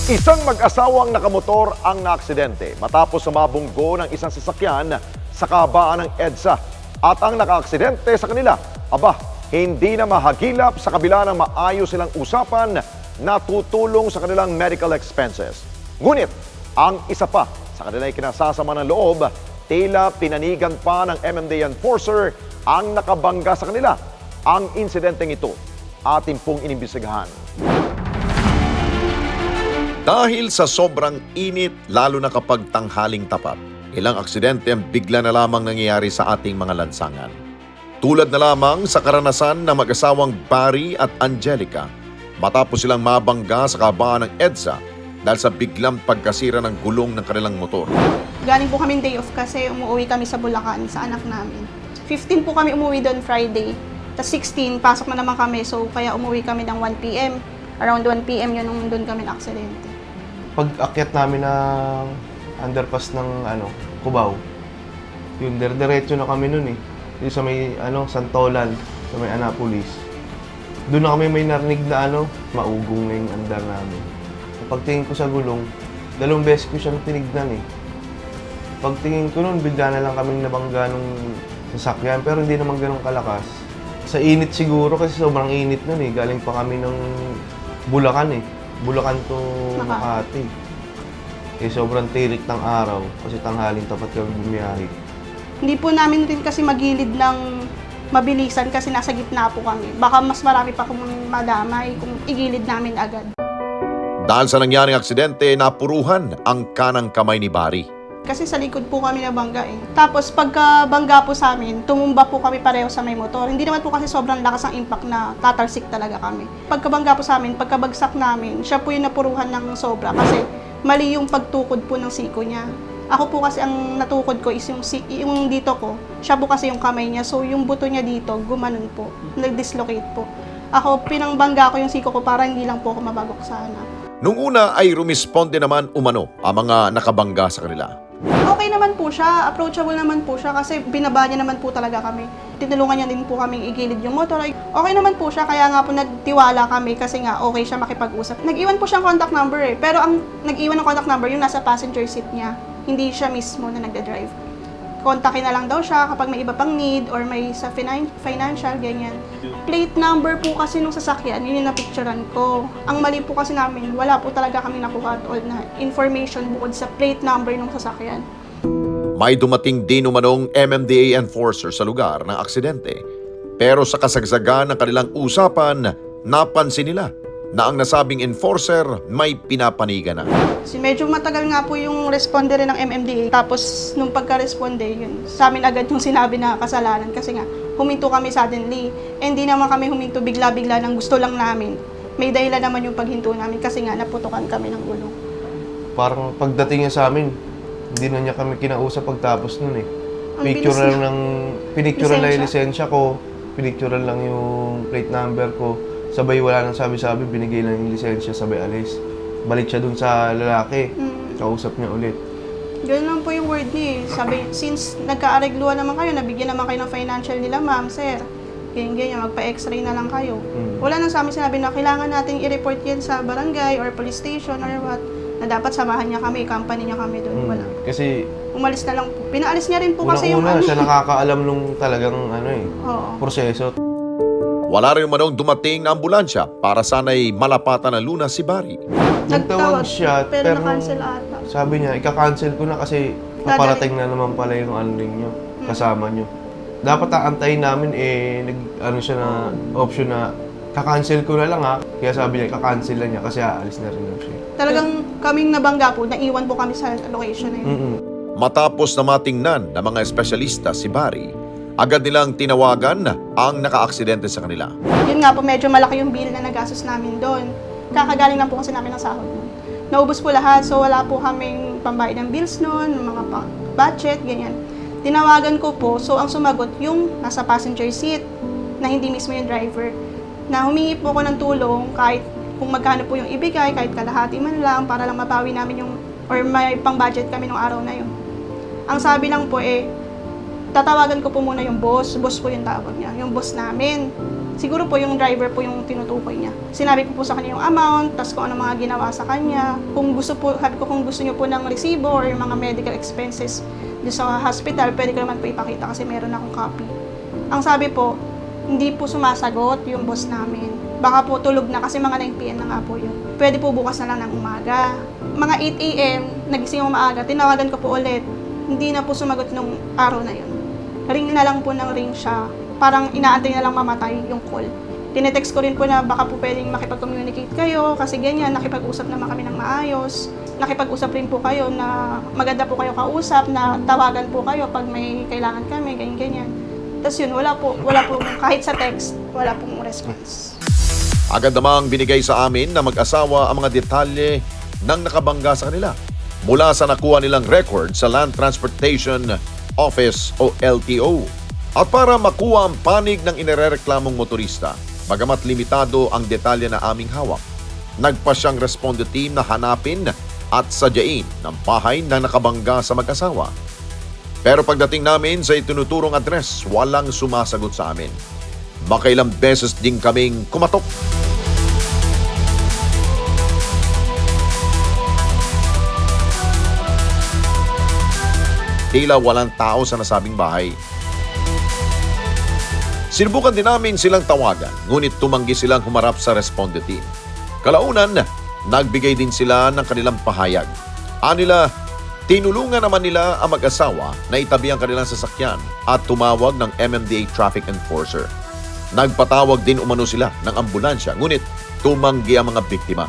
Isang mag-asawang nakamotor ang naaksidente matapos sumabunggo ng isang sasakyan sa kabaan ng EDSA. At ang nakaaksidente sa kanila, hindi na mahagilap sa kabila ng maayos silang usapan na tutulong sa kanilang medical expenses. Ngunit, ang isa pa sa kanilang kinasasama ng loob, tila pinanigan pa ng MMDA enforcer ang nakabangga sa kanila. Ang insidenteng ito, ating pong inimbestigahan. Dahil sa sobrang init, lalo na kapag tanghaling tapat, ilang aksidente ang bigla na lamang nangyayari sa ating mga lansangan. Tulad na lamang sa karanasan ng mag-asawang Barry at Angelica matapos silang mabangga sa kabaan ng EDSA dahil sa biglang pagkasira ng gulong ng kanilang motor. Galing po kami day off kasi umuwi kami sa Bulacan sa anak namin. 15 po kami umuwi doon Friday. Tapos 16, pasok na naman kami. So kaya umuwi kami ng 1 p.m. Around 1 p.m. yun nung doon kami na-aksidente. Pag-akyat namin ng underpass ng Cubao, yun, diretso na kami nun eh. Yung sa may Santolan, sa may Anapolis. Doon na kami may narinig na maugong na yung andar namin. Pagtingin ko sa gulong, 2 beses ko siyang tinignan eh. Pagtingin ko nun, bigla na lang kaming nabangga nung sasakyan, pero hindi naman ganun kalakas. Sa init siguro, kasi sobrang init nun eh. Galing pa kami ng Bulacan eh. Bulacan to Makati. Eh sobrang tirik ng araw kasi tanghaling tapat kami bumiyahe. Hindi po namin rin kasi magilid ng mabilisan kasi nasa gitna po kami. Baka mas marami pa kung madamay kung igilid namin agad. Dahil sa nangyaring aksidente, napuruhan ang kanang kamay ni Barry. Kasi sa likod po kami nabangga eh. Tapos pagkabangga po sa amin, tumumba po kami pareho sa may motor. Hindi naman po kasi sobrang lakas ang impact na tatalsik talaga kami. Pagkabangga po sa amin, pagkabagsak namin, siya po yung napuruhan ng sobra kasi mali yung pagtukod po ng siko niya. Ako po kasi ang natukod ko is yung dito ko. Siya po kasi yung kamay niya. So yung buto niya dito, gumanon po. Nag-dislocate po. Ako, pinangbangga ko yung siko ko para hindi lang po ako mabagok sana. Nung una ay rumisponde naman umano ang mga nakabangga sa kanila. Okay naman po siya, approachable naman po siya kasi binaba niya naman po talaga kami. Tinulungan niya din po kaming igilid yung motor. Okay naman po siya, kaya nga po nagtiwala kami kasi nga okay siya makipag-usap. Nag-iwan po siyang contact number eh, pero ang nag-iwan ng contact number yung nasa passenger seat niya, hindi siya mismo na nagda-drive. Kontakin na lang daw siya kapag may iba pang need or may sa financial, ganyan. Plate number po kasi nung sasakyan, yun yung napicturean ko. Ang mali po kasi namin, wala po talaga kami nakuha at all na information bukod sa plate number nung sasakyan. May dumating din umanong MMDA enforcer sa lugar ng aksidente. Pero sa kasagsagan ng kanilang usapan, napansin nila na ang nasabing enforcer may pinapanigan na. Medyo matagal nga po yung responder ng MMDA. Tapos nung pagka-responde, yun, sa amin agad yung sinabi na kasalanan kasi nga huminto kami suddenly. Hindi naman kami huminto bigla-bigla ng gusto lang namin. May dahilan naman yung paghinto namin kasi nga naputukan kami ng gulong. Parang pagdating niya sa amin, hindi na niya kami kinausap pagtapos nun eh. Pinicturean lang yung lisensya ko, pinicturean lang yung plate number ko. Sabay wala nang sabi-sabi, binigay lang yung lisensya, sabay alis. Balik siya dun sa lalaki, kausap niya ulit. Ganun lang po yung word niya eh. Sabi, since nagka-aregluhan naman kayo, nabigyan naman kayo ng financial nila, ma'am, sir. Ganyan, magpa-x-ray na lang kayo. Wala nang sa amin sinabi na kailangan natin i-report yan sa barangay or police station or what. Na dapat samahan niya kami, company niya kami doon. Wala. Kasi umalis na lang po. Pinaalis niya rin po kasi yung unang-una, siya nakakaalam nung talagang Oo. proseso. Wala rin manong dumating na ambulansya para sana'y malapatan ng lunas si Barry. Nagtawag siya, pero na-cancel ata. Sabi niya, ika-cancel ko na kasi paparating na naman pala yung ninyo, kasama niyo. Dapat aantayin namin siya na option na ka-cancel ko na lang ha. Kaya sabi niya, ka-cancel na niya kasi aalis na rin na siya. Talagang kaming nabangga po, naiwan po kami sa location na yun. Matapos na matingnan ng mga espesyalista si Barry, agad nilang tinawagan ang naka-aksidente sa kanila. Yun nga po, medyo malaki yung bill na nagastos namin doon. Kakagaling lang po kasi namin ng sahod noon. Naubos po lahat, so wala po kaming pambayad ng bills noon, mga budget, ganyan. Tinawagan ko po, so ang sumagot yung nasa passenger seat, na hindi mismo yung driver. Na humingi po ako ng tulong kahit kung magkano po yung ibigay, kahit kalahati man lang, para lang mabawi namin yung, or may pang-budget kami nung araw na yun. Ang sabi lang po tatawagan ko po muna yung boss po yung tawag niya, yung boss namin. Siguro po yung driver po yung tinutukoy niya. Sinabi ko po sa kanya yung amount, tas kung ano mga ginawa sa kanya. Kung gusto po, sabi ko kung gusto niyo po ng resibo or yung mga medical expenses dito sa hospital, pwede ko naman po ipakita kasi meron akong copy. Ang sabi po, hindi po sumasagot yung boss namin. Baka po tulog na kasi mga 9 PM na nga po yun. Pwede po bukas na lang ng umaga. Mga 8 AM, nagising ako maaga, tinawagan ko po ulit. Hindi na po sumagot nung araw na yun. Ring na lang po ng ring siya. Parang inaantay na lang mamatay yung call. Tinetext ko rin po na baka po pwedeng makipag-communicate kayo kasi ganyan, nakipag-usap naman kami ng maayos. Nakipag-usap rin po kayo na maganda po kayo kausap, na tawagan po kayo pag may kailangan kami, ganyan-ganyan. Tapos yun, wala po, kahit sa text, wala pong response. Agad namang binigay sa amin na mag-asawa ang mga detalye ng nakabangga sa kanila mula sa nakuha nilang record sa Land Transportation Office o LTO. At para makuha ang panig ng inirereklamong motorista, bagamat limitado ang detalye na aming hawak, nagpa siyang responde team na hanapin at sadyain ng bahay na nakabangga sa mag-asawa. Pero pagdating namin sa itinuturong address, walang sumasagot sa amin. Makailang beses din kaming kumatok. Tila walang tao sa nasabing bahay. Sinubukan din namin silang tawagan, ngunit tumanggi silang humarap sa responde team. Kalaunan, nagbigay din sila ng kanilang pahayag. Anila, tinulungan naman nila ang mag-asawa na itabi ang kanilang sasakyan at tumawag ng MMDA traffic enforcer. Nagpatawag din umano sila ng ambulansya, ngunit tumanggi ang mga biktima.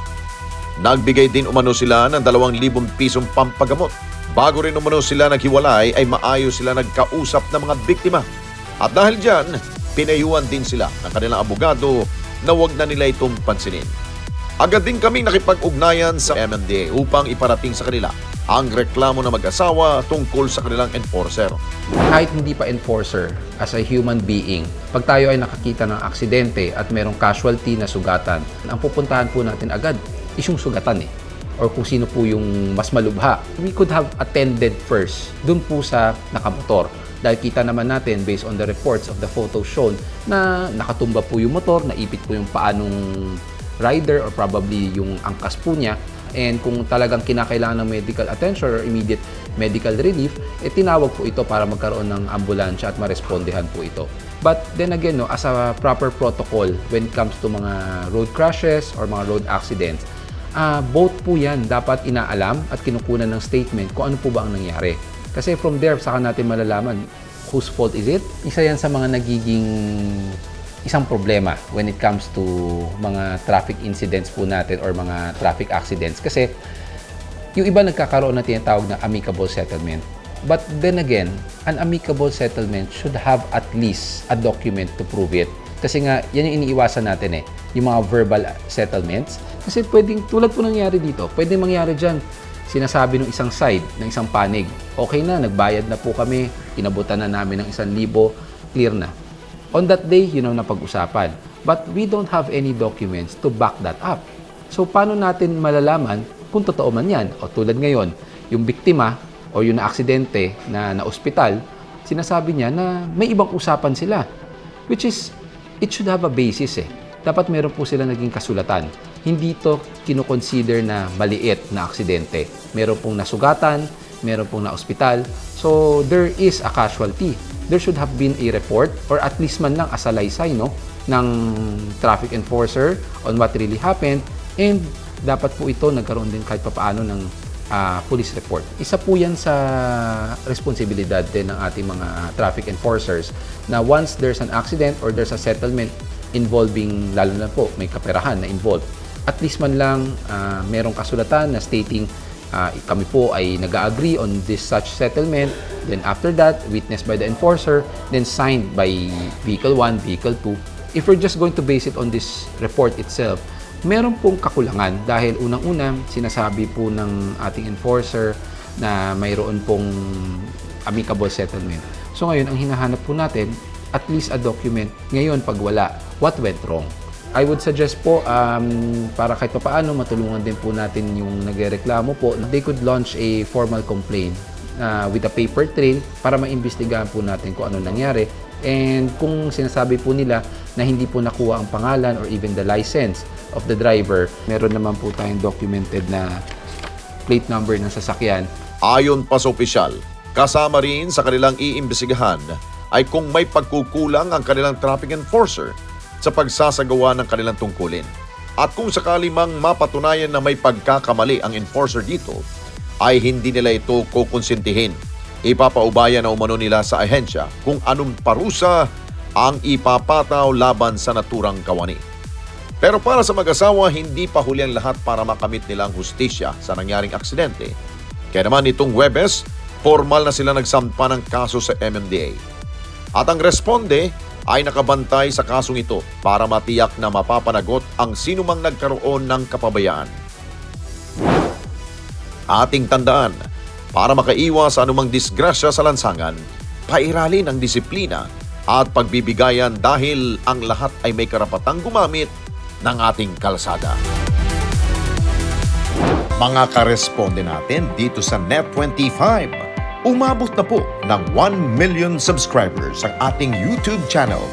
Nagbigay din umano sila ng 2,000 pisong pampagamot. Bago rin umano sila naghiwalay ay maayos sila nagkausap ng mga biktima. At dahil dyan, pinayuhan din sila ng kanilang abogado na wag na nila itong pansinin. Agad din kaming nakipag-ugnayan sa MMDA upang iparating sa kanila ang reklamo ng mag-asawa tungkol sa kanilang enforcer. Kahit hindi pa enforcer, as a human being, pag tayo ay nakakita ng aksidente at merong casualty na sugatan, ang pupuntahan po natin agad is yung sugatan or kung sino po yung mas malubha. We could have attended first dun po sa nakamotor. Dahil kita naman natin, based on the reports of the photos shown, na nakatumba po yung motor, naipit po yung paa nung rider or probably yung angkas po niya. And kung talagang kinakailangan ng medical attention or immediate medical relief, tinawag po ito para magkaroon ng ambulansya at marespondehan po ito. But then again, as a proper protocol when it comes to mga road crashes or mga road accidents, both po yan dapat inaalam at kinukunan ng statement kung ano po ba ang nangyari. Kasi from there, saka natin malalaman whose fault is it. Isa yan sa mga nagiging isang problema when it comes to mga traffic incidents po natin or mga traffic accidents. Kasi yung iba nagkakaroon na tinatawag na amicable settlement. But then again, an amicable settlement should have at least a document to prove it. Kasi nga, yan yung iniiwasan natin yung mga verbal settlements. Kasi pwedeng, tulad po nangyari dito, pwedeng mangyari dyan, sinasabi ng isang side, ng isang panig, okay na, nagbayad na po kami, inabutan na namin ng 1,000, clear na. On that day, yun ang napag-usapan. But we don't have any documents to back that up. So, paano natin malalaman kung totoo man yan? O tulad ngayon, yung biktima o yung na-aksidente na na-ospital, sinasabi niya na may ibang usapan sila. Which is, it should have a basis Dapat meron po sila naging kasulatan. Hindi to kinoconsider na maliit na aksidente. Meron pong nasugatan, meron pong na-ospital. So, there is a casualty. There should have been a report or at least man lang a salaysay ng traffic enforcer on what really happened. And dapat po ito nagkaroon din kahit papaano ng police report. Isa po yan sa responsibilidad din ng ating mga traffic enforcers na once there's an accident or there's a settlement involving, lalo na po, may kaperahan na involved, at least man lang merong kasulatan na stating kami po ay nag-agree on this such settlement. Then after that, witnessed by the enforcer, then signed by Vehicle 1, Vehicle 2. If we're just going to base it on this report itself, meron pong kakulangan dahil unang-una sinasabi po ng ating enforcer na mayroon pong amicable settlement. So ngayon, ang hinahanap po natin, at least a document. Ngayon, pag wala, what went wrong? I would suggest po, para kahit paano matulungan din po natin yung nagrereklamo po, they could launch a formal complaint with a paper trail para maimbestigahan po natin kung ano nangyari. And kung sinasabi po nila na hindi po nakuha ang pangalan or even the license of the driver, meron naman po tayong documented na plate number ng sasakyan. Ayon pa sa opisyal, kasama rin sa kanilang iimbestigahan ay kung may pagkukulang ang kanilang traffic enforcer sa pagsasagawa ng kanilang tungkulin. At kung sakali mang mapatunayan na may pagkakamali ang enforcer dito, ay hindi nila ito kukonsintihin. Ipapaubaya na umano nila sa ahensya kung anong parusa ang ipapataw laban sa naturang kawani. Pero para sa mag-asawa, hindi pa huli ang lahat para makamit nilang hustisya sa nangyaring aksidente. Kaya naman itong Huwebes, formal na sila nagsampa ng kaso sa MMDA. At ang responde ay nakabantay sa kasong ito para matiyak na mapapanagot ang sinumang nagkaroon ng kapabayaan. Ating tandaan, para makaiwas sa anumang disgrasya sa lansangan, pairalin ang disiplina at pagbibigayan dahil ang lahat ay may karapatang gumamit ng ating kalsada. Mga karesponde natin dito sa Net25, umabot na po ng 1 million subscribers ang ating YouTube channel.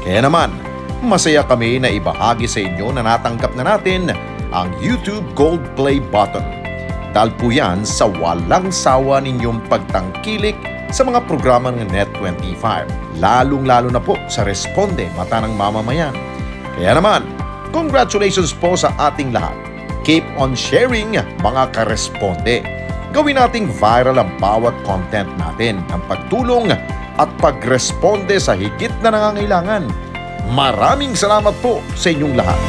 Kaya naman, masaya kami na ibahagi sa inyo na natanggap na natin ang YouTube Gold Play button. Dahil po yan sa walang sawa ninyong pagtangkilik sa mga programa ng Net25, lalong-lalo na po sa Responde Mata ng Mamamayan. Kaya naman, congratulations po sa ating lahat. Keep on sharing, mga karesponde. Gawin nating viral ang bawat content natin ng pagtulong at pagresponde sa higit na nangangailangan. Maraming salamat po sa inyong lahat.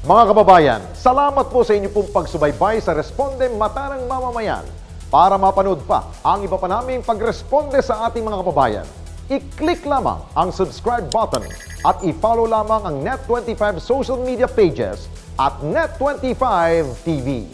Mga kababayan, salamat po sa inyong pong pagsubaybay sa Responde Mata ng Mamamayan. Para mapanood pa ang iba pa naming pagresponde sa ating mga kababayan, i-click lamang ang subscribe button at i-follow lamang ang Net25 social media pages at Net25 TV.